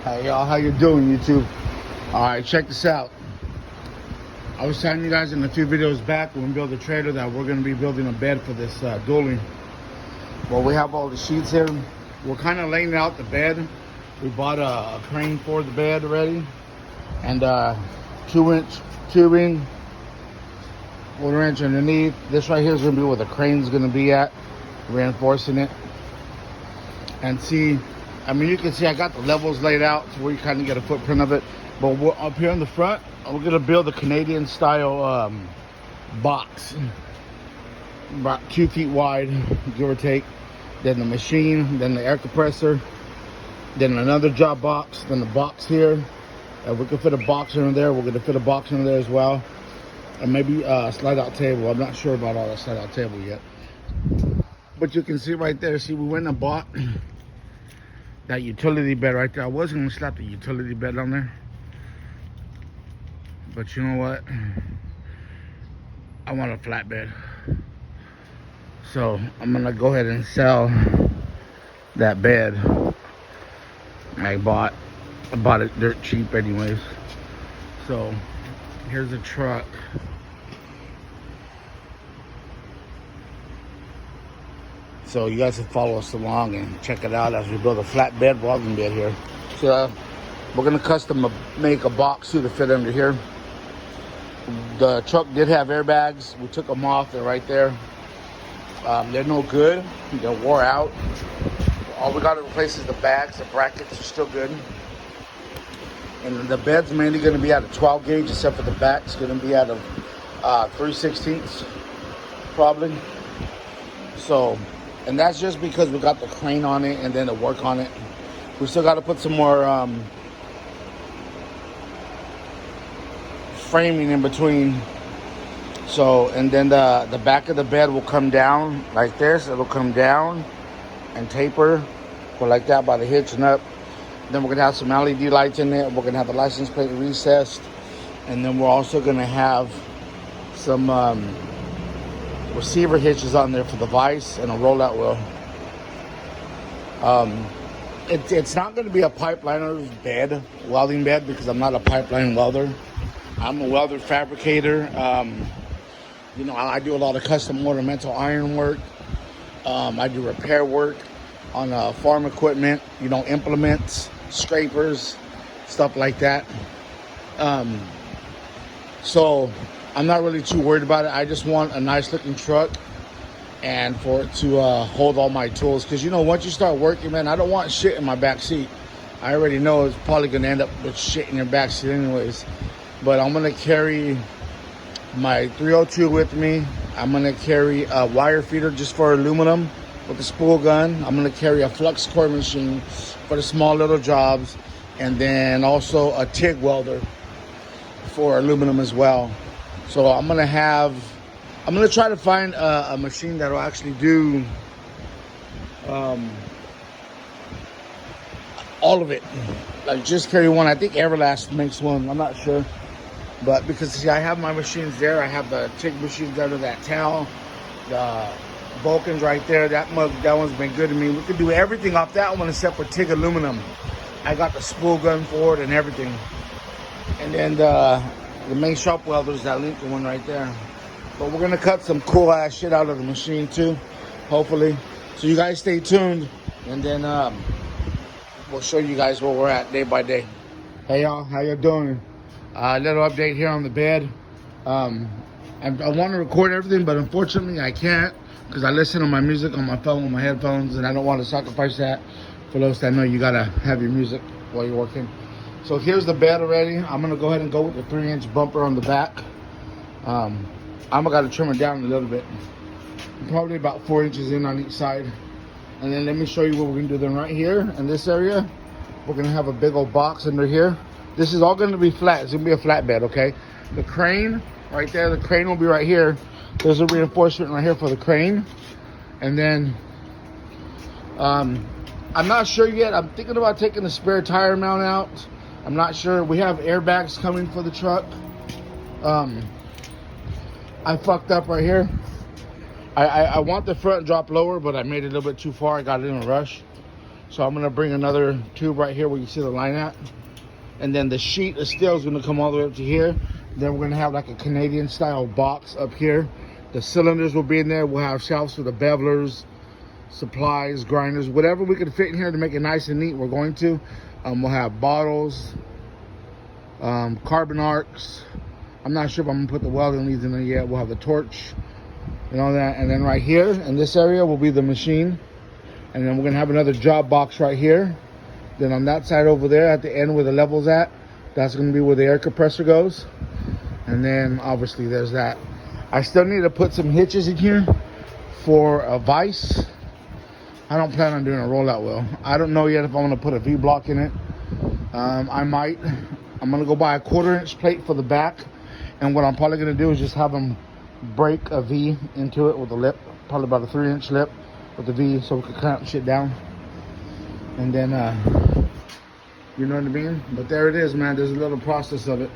Hey y'all, how you doing, YouTube? Alright, check this out. I was telling you guys in a few videos back when we built a trailer that we're going to be building a bed for this dueling. Well, we have all the sheets here. We're kind of laying out the bed. We bought a crane for the bed already. And 2-inch tubing, 1/4 inch underneath. This right here is going to be where the crane's going to be at, reinforcing it. And see, I mean, you can see I got the levels laid out to where you kind of get a footprint of it. But we're up here in the front, we're going to build a Canadian style box. About 2 feet wide, give or take. Then the machine, then the air compressor, then another job box, then the box here. We can fit a box in there. We're going to fit a box in there as well. And maybe a slide out table. I'm not sure about all the slide out table yet. But you can see right there, see, we went and bought that utility bed right there. I was going to slap the utility bed on there. But you know what? I want a flat bed. So I'm going to go ahead and sell that bed I bought. I bought it dirt cheap anyways. So here's a truck. So you guys can follow us along and check it out as we build a flatbed welding bed here. So we're gonna custom make a box too to fit under here. The truck did have airbags. We took them off. They're right there. They're no good. They're wore out. All we got to replace is the bags. The brackets are still good. And the bed's mainly going to be out of 12 gauge, except for the back's going to be out of 3/16 probably. So, and that's just because we got the crane on it and then the work on it. We still got to put some more framing in between. So, and then the back of the bed will come down like this. It'll come down and taper, go like that by the hitch and up. Then we're going to have some LED lights in it. We're going to have the license plate recessed. And then we're also going to have some receiver hitches on there for the vise and a rollout wheel. It's not going to be a pipeliner's bed, welding bed, because I'm not a pipeline welder. I'm a welder fabricator. You know, I do a lot of custom ornamental iron work. I do repair work on farm equipment, you know, implements, scrapers, stuff like that. So I'm not really too worried about it. I just want a nice looking truck and for it to hold all my tools. Because, you know, once you start working, man, I don't want shit in my back seat. I already know it's probably going to end up with shit in your back seat anyways. But I'm going to carry my 302 with me. I'm going to carry a wire feeder just for aluminum with a spool gun. I'm going to carry a flux core machine for the small little jobs. And then also a TIG welder for aluminum as well. So I'm going to try to find a machine that will actually do all of it. Like just carry one. I think Everlast makes one. I'm not sure. But because see, I have my machines there. I have the TIG machines under that towel. The Vulcan's right there. That one's been good to me. We could do everything off that one except for TIG aluminum. I got the spool gun for it and everything. And then the main shop welder is that Lincoln one right there. But we're gonna cut some cool ass shit out of the machine too, hopefully. So you guys stay tuned, and then we'll show you guys where we're at day by day. Hey y'all, how you doing? A little update here on the bed. I want to record everything, but unfortunately I can't because I listen to my music on my phone with my headphones, and I don't want to sacrifice that. For those that know, you gotta have your music while you're working. So here's the bed already. I'm gonna go ahead and go with the 3-inch bumper on the back. I'm gonna trim it down a little bit, probably about 4 inches in on each side. And then let me show you what we're gonna do. Then right here in this area, we're gonna have a big old box under here. This is all gonna be flat. It's gonna be a flat bed, okay? The crane right there, the crane will be right here. There's a reinforcement right here for the crane. And then I'm not sure yet. I'm thinking about taking the spare tire mount out. I'm not sure. We have airbags coming for the truck. I fucked up right here. I want the front drop lower, but I made it a little bit too far. I got it in a rush. So I'm gonna bring another tube right here where you see the line at. And then the sheet of steel is gonna come all the way up to here. Then we're gonna have like a Canadian style box up here. The cylinders will be in there. We'll have shelves for the bevelers, supplies, grinders, whatever we can fit in here to make it nice and neat, we're going to. We'll have bottles, carbon arcs. I'm not sure if I'm gonna put the welding leads in there yet. We'll have the torch and all that. And then right here in this area will be the machine. And then we're gonna have another job box right here. Then on that side over there at the end where the level's at, that's gonna be where the air compressor goes. And then obviously there's that. I still need to put some hitches in here for a vise. I don't plan on doing a rollout wheel. I don't know yet if I'm gonna put a V-block in it. I might. I'm gonna go buy a 1/4-inch plate for the back. And what I'm probably gonna do is just have them break a V into it with a lip. Probably about a 3-inch lip with the V so we can clamp shit down. And then, you know what I mean? But there it is, man. There's a little process of it.